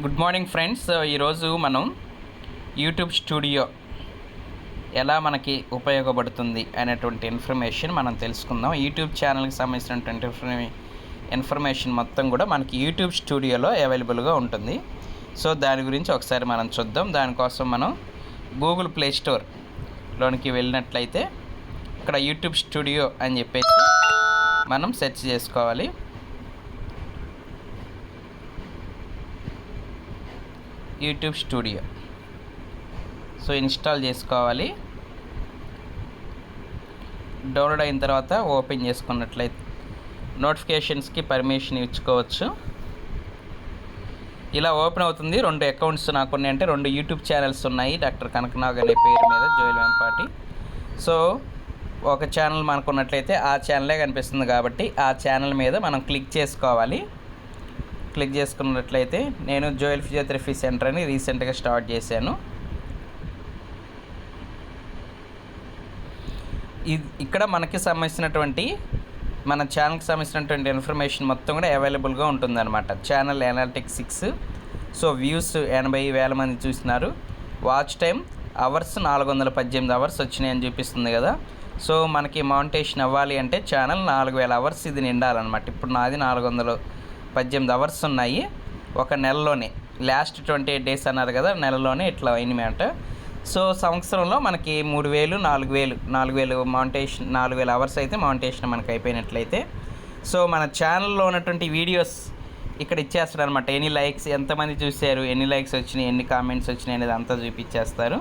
Good morning friends. ఈరోజు మనం YouTube studio ఎలా మనకి ఉపయోగపడుతుంది అనేటువంటి ఇన్ఫర్మేషన్ మనం తెలుసుకుందాం. యూట్యూబ్ ఛానల్కి సంబంధించినటువంటి ఇన్ఫర్మేషన్ మొత్తం కూడా మనకి యూట్యూబ్ స్టూడియోలో అవైలబుల్గా ఉంటుంది. సో దాని గురించి ఒకసారి మనం చూద్దాం. దానికోసం మనం గూగుల్ ప్లే స్టోర్లోనికి వెళ్ళినట్లయితే ఇక్కడ యూట్యూబ్ స్టూడియో అని చెప్పేసి మనం సెర్చ్ చేసుకోవాలి. యూట్యూబ్ స్టూడియో సో ఇన్స్టాల్ చేసుకోవాలి. డౌన్లోడ్ అయిన తర్వాత ఓపెన్ చేసుకున్నట్లయితే నోటిఫికేషన్స్కి పర్మిషన్ ఇచ్చుకోవచ్చు. ఇలా ఓపెన్ అవుతుంది. 2 అకౌంట్స్ నాకు ఉన్నాయి, అంటే 2 యూట్యూబ్ ఛానల్స్ ఉన్నాయి డాక్టర్ కనకనాగ్ అనే పేరు మీద, జోయల్ వెంపాటి. సో ఒక ఛానల్ మనకు ఉన్నట్లయితే ఆ ఛానలే కనిపిస్తుంది కాబట్టి ఆ ఛానల్ మీద మనం క్లిక్ చేసుకోవాలి. క్లిక్ చేసుకున్నట్లయితే నేను జోయల్ ఫిజియోథెరపీ సెంటర్ అని రీసెంట్గా స్టార్ట్ చేశాను. ఇక్కడ మనకి సంబంధించినటువంటి మన ఛానల్కి సంబంధించినటువంటి ఇన్ఫర్మేషన్ మొత్తం కూడా అవైలబుల్గా ఉంటుందన్నమాట. Channel analytics 6. సో వ్యూస్ 80,000 మంది చూసినారు. వాచ్ టైం అవర్స్ 418 అవర్స్ వచ్చినాయని చూపిస్తుంది కదా. సో మనకి మౌంటేషన్ అవ్వాలి అంటే ఛానల్ 4,000 అవర్స్ ఇది నిండాలన్నమాట. ఇప్పుడు నాది 418 అవర్స్ ఉన్నాయి ఒక నెలలోనే. లాస్ట్ 28 డేస్ అన్నారు కదా, నెలలోనే ఇట్లా అయినమాట. సో సంవత్సరంలో మనకి 3,000 4,000 మౌంటేషన్ 4,000 అవర్స్ అయితే మౌంటేషన్ మనకు అయిపోయినట్లయితే సో మన ఛానల్లో ఉన్నటువంటి వీడియోస్ ఇక్కడ ఇచ్చేస్తారు అనమాట. ఎన్ని లైక్స్, ఎంతమంది చూశారు, ఎన్ని లైక్స్ వచ్చినాయి, ఎన్ని కామెంట్స్ వచ్చినాయి అనేది అంతా చూపించేస్తారు.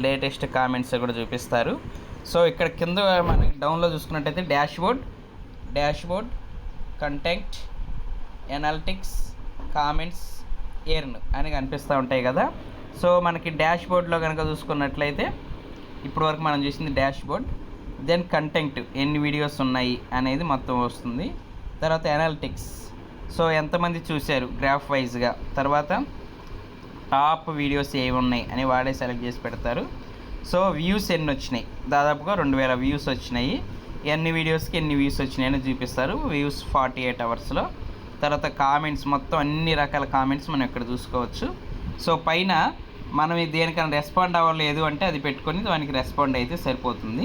లేటెస్ట్ కామెంట్స్ కూడా చూపిస్తారు. సో ఇక్కడ కింద మనకి డౌన్లో చూసుకున్నట్టయితే dashboard content analytics comments earn అని కనిపిస్తూ ఉంటాయి కదా. సో మనకి డాష్బోర్డ్లో కనుక చూసుకున్నట్లయితే ఇప్పుడు వరకు మనం చూసింది డాష్బోర్డ్, దెన్ కంటెంట్ ఎన్ని వీడియోస్ ఉన్నాయి అనేది మొత్తం వస్తుంది. తర్వాత ఎనాలిటిక్స్ సో ఎంతమంది చూశారు గ్రాఫ్ వైజ్గా, తర్వాత టాప్ వీడియోస్ ఏవి ఉన్నాయి అని వాడే సెలెక్ట్ చేసి పెడతారు. సో వ్యూస్ ఎన్ని వచ్చినాయి, దాదాపుగా 2,000 వ్యూస్ వచ్చినాయి. ఎన్ని వీడియోస్కి ఎన్ని వ్యూస్ వచ్చినాయి అని చూపిస్తారు. వ్యూస్ 48 అవర్స్లో. తర్వాత కామెంట్స్ మొత్తం అన్ని రకాల కామెంట్స్ మనం ఇక్కడ చూసుకోవచ్చు. సో పైన మనం దేనికైనా రెస్పాండ్ అవ్వలేదు అంటే అది పెట్టుకొని దానికి రెస్పాండ్ అయితే సరిపోతుంది.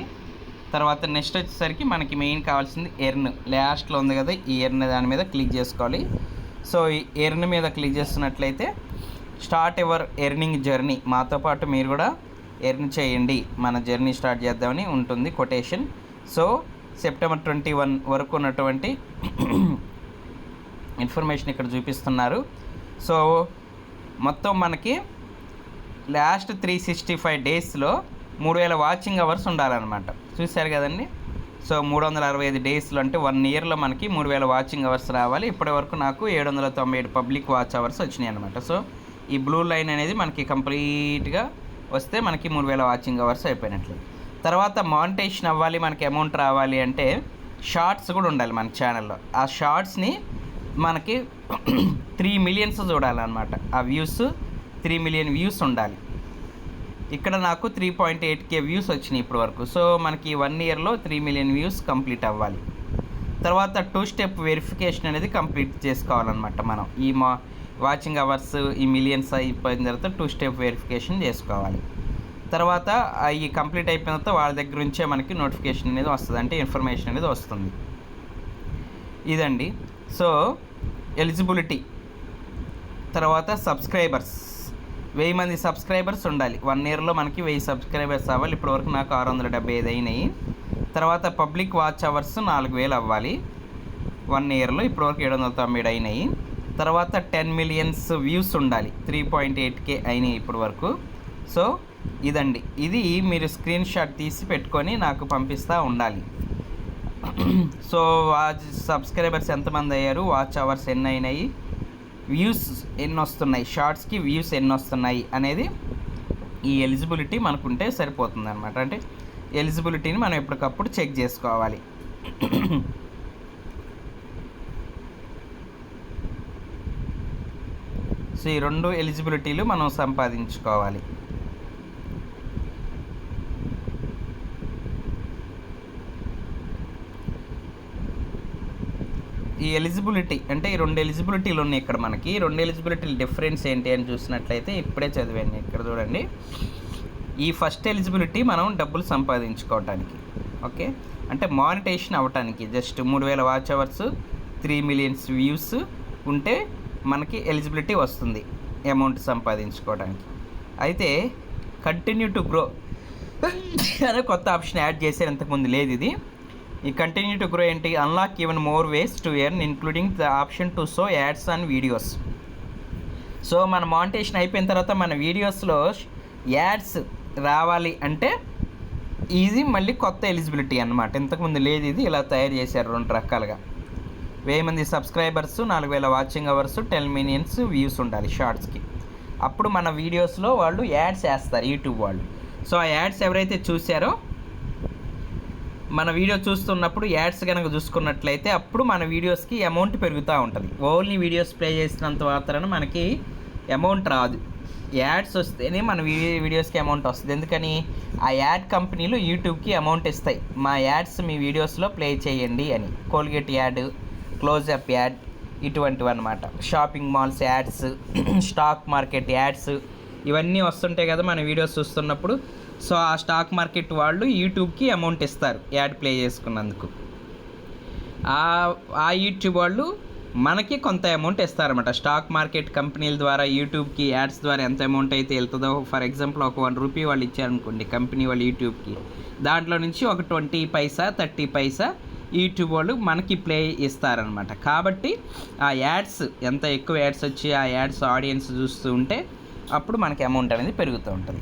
తర్వాత నెక్స్ట్ వచ్చేసరికి మనకి మెయిన్ కావాల్సింది ఎర్న్. లాస్ట్లో ఉంది కదా ఈ ఎర్న్, దాని మీద క్లిక్ చేసుకోవాలి. సో ఈ ఎర్న్ మీద క్లిక్ చేస్తున్నట్లయితే స్టార్ట్ యువర్ ఎర్నింగ్ జర్నీ, మాతో పాటు మీరు కూడా ఎర్న్ చేయండి, మన జర్నీ స్టార్ట్ చేద్దామని ఉంటుంది కొటేషన్. సో సెప్టెంబర్ 21 వరకు ఉన్నటువంటి ఇన్ఫర్మేషన్ ఇక్కడ చూపిస్తున్నారు. సో మొత్తం మనకి లాస్ట్ 365 డేస్లో 3,000 వాచింగ్ అవర్స్ ఉండాలన్నమాట. చూశారు కదండి. సో 365 డేస్లో అంటే 1 ఇయర్లో మనకి 3,000 వాచింగ్ అవర్స్ రావాలి. ఇప్పటి వరకు నాకు 797 పబ్లిక్ వాచ్ అవర్స్ వచ్చినాయి అనమాట. సో ఈ బ్లూ లైన్ అనేది మనకి కంప్లీట్గా వస్తే మనకి 3,000 వాచింగ్ అవర్స్ అయిపోయినట్లు. తర్వాత మానిటైజేషన్ అవ్వాలి, మనకి అమౌంట్ రావాలి అంటే షార్ట్స్ కూడా ఉండాలి మన ఛానల్లో. ఆ షార్ట్స్ని మనకి 3 మిలియన్స్ చూడాలన్నమాట. ఆ వ్యూస్ 3 మిలియన్ వ్యూస్ ఉండాలి. ఇక్కడ నాకు 3.8K వ్యూస్ వచ్చినాయి ఇప్పటి వరకు. సో మనకి 1 ఇయర్లో 3 మిలియన్ వ్యూస్ కంప్లీట్ అవ్వాలి. తర్వాత 2 స్టెప్ వెరిఫికేషన్ అనేది కంప్లీట్ చేసుకోవాలన్నమాట. మనం ఈ వాచింగ్ అవర్స్ ఈ మిలియన్స్ అయిపోయిన తర్వాత 2 స్టెప్ వెరిఫికేషన్ చేసుకోవాలి. తర్వాత ఈ కంప్లీట్ అయిపోయిన తర్వాత వాళ్ళ దగ్గర నుంచే మనకి నోటిఫికేషన్ అనేది వస్తుంది, అంటే ఇన్ఫర్మేషన్ అనేది వస్తుంది. ఇదండి. So eligibility. తర్వాత సబ్స్క్రైబర్స్ 1000 మంది సబ్స్క్రైబర్స్ ఉండాలి. 1 ఇయర్లో మనకి 1000 సబ్స్క్రైబర్స్ అవ్వాలి. ఇప్పటివరకు నాకు 675 అయినాయి. తర్వాత పబ్లిక్ వాచ్ అవర్స్ 4,000 అవ్వాలి 1 ఇయర్లో. ఇప్పటివరకు 797 అయినాయి. తర్వాత 10 మిలియన్స్ వ్యూస్ ఉండాలి. 3.8K అయినాయి ఇప్పటి వరకు. సో ఇదండి. ఇది మీరు స్క్రీన్ షాట్ తీసి పెట్టుకొని నాకు పంపిస్తూ ఉండాలి. సో వాచ్ సబ్స్క్రైబర్స్ ఎంతమంది అయ్యారు, వాచ్ అవర్స్ ఎన్ని అయినాయి, వ్యూస్ ఎన్ని వస్తున్నాయి, షార్ట్స్కి వ్యూస్ ఎన్ని వస్తున్నాయి అనేది ఈ ఎలిజిబిలిటీ మనకుంటే సరిపోతుంది అనమాట. అంటే ఎలిజిబిలిటీని మనం ఎప్పటికప్పుడు చెక్ చేసుకోవాలి. సో ఈ 2 ఎలిజిబిలిటీలు మనం సంపాదించుకోవాలి. ఈ ఎలిజిబిలిటీ అంటే ఈ 2 ఎలిజిబిలిటీలు ఉన్నాయి ఇక్కడ మనకి. 2 ఎలిజిబిలిటీల డిఫరెన్స్ ఏంటి అని చూసినట్లయితే ఇప్పుడే చదివాను ఇక్కడ చూడండి. ఈ ఫస్ట్ ఎలిజిబిలిటీ మనం డబ్బులు సంపాదించుకోవటానికి, ఓకే, అంటే మానిటైజేషన్ అవ్వటానికి. Just 3000 watch hours 3 millions views ఉంటే మనకి ఎలిజిబిలిటీ వస్తుంది అమౌంట్ సంపాదించుకోవడానికి. అయితే కంటిన్యూ టు గ్రో అనే కొత్త ఆప్షన్ యాడ్ చేశారు, ఇంతకుముందు లేదు ఇది. ఈ కంటిన్యూ టు గ్రో ఏంటి? Unlock even more ways to earn including the option to show ads on videos. So మన మానిటైజేషన్ అయిపోయిన తర్వాత మన వీడియోస్లో యాడ్స్ రావాలి అంటే ఇది మళ్ళీ కొత్త ఎలిజిబిలిటీ అన్నమాట. ఇంతకుముందు లేదు ఇది, ఇలా తయారు చేశారు 2 రకాలుగా. 1000 మంది subscribers, 4000 watching hours, 10 millions views ఉండాలి షార్ట్స్కి. అప్పుడు మన వీడియోస్లో వాళ్ళు యాడ్స్ వేస్తారు యూట్యూబ్ వాళ్ళు. సో ఆ యాడ్స్ ఎవరైతే చూసారో మన వీడియో చూస్తున్నప్పుడు యాడ్స్ కనుక చూసుకున్నట్లయితే అప్పుడు మన వీడియోస్కి అమౌంట్ పెరుగుతూ ఉంటుంది. ఓన్లీ వీడియోస్ ప్లే చేసినంత మాత్రాన మనకి అమౌంట్ రాదు. యాడ్స్ వస్తేనే మన వీడియోస్కి అమౌంట్ వస్తుంది. ఎందుకని? ఆ యాడ్ కంపెనీలు యూట్యూబ్కి అమౌంట్ ఇస్తాయి, మా యాడ్స్ మీ వీడియోస్లో ప్లే చేయండి అని. కోల్గేట్ యాడ్, క్లోజప్ యాడ్, ఇటువంటివి అన్నమాట. Shopping malls ads, stock market ads, ఇవన్నీ వస్తుంటాయి కదా మన వీడియోస్ చూస్తున్నప్పుడు. సో ఆ స్టాక్ మార్కెట్ వాళ్ళు యూట్యూబ్కి అమౌంట్ ఇస్తారు యాడ్ ప్లే చేసుకున్నందుకు. ఆ యూట్యూబ్ వాళ్ళు మనకి కొంత అమౌంట్ ఇస్తారన్నమాట. స్టాక్ మార్కెట్ కంపెనీల ద్వారా యూట్యూబ్కి యాడ్స్ ద్వారా ఎంత అమౌంట్ అయితే వెళ్తుందో, ఫర్ ఎగ్జాంపుల్ ఒక 1 రూపీ వాళ్ళు ఇచ్చారనుకోండి కంపెనీ వాళ్ళు యూట్యూబ్కి, దాంట్లో నుంచి ఒక 20 పైసా 30 పైసా యూట్యూబ్ వాళ్ళు మనకి ప్లే ఇస్తారనమాట. కాబట్టి ఆ యాడ్స్ ఎంత ఎక్కువ యాడ్స్ వచ్చి ఆ యాడ్స్ ఆడియన్స్ చూస్తూ ఉంటే అప్పుడు మనకి అమౌంట్ అనేది పెరుగుతూ ఉంటుంది.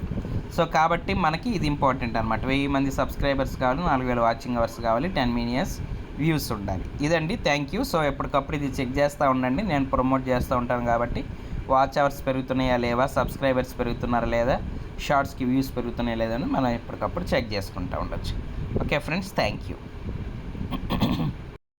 సో కాబట్టి మనకి ఇది ఇంపార్టెంట్ అనమాట. 1000 మంది సబ్స్క్రైబర్స్ కావాలి, 4000 వాచింగ్ అవర్స్ కావాలి, 10 మిలియన్స్ వ్యూస్ ఉండాలి. ఇదండి, థ్యాంక్ యూ. సో ఎప్పటికప్పుడు ఇది చెక్ చేస్తూ ఉండండి, నేను ప్రమోట్ చేస్తూ ఉంటాను కాబట్టి. వాచ్ అవర్స్ పెరుగుతున్నాయా లేవా, సబ్స్క్రైబర్స్ పెరుగుతున్నారా లేదా, షార్ట్స్కి వ్యూస్ పెరుగుతున్నాయా లేదా అని మనం ఎప్పటికప్పుడు చెక్ చేసుకుంటూ ఉండొచ్చు. Okay friends, thank you.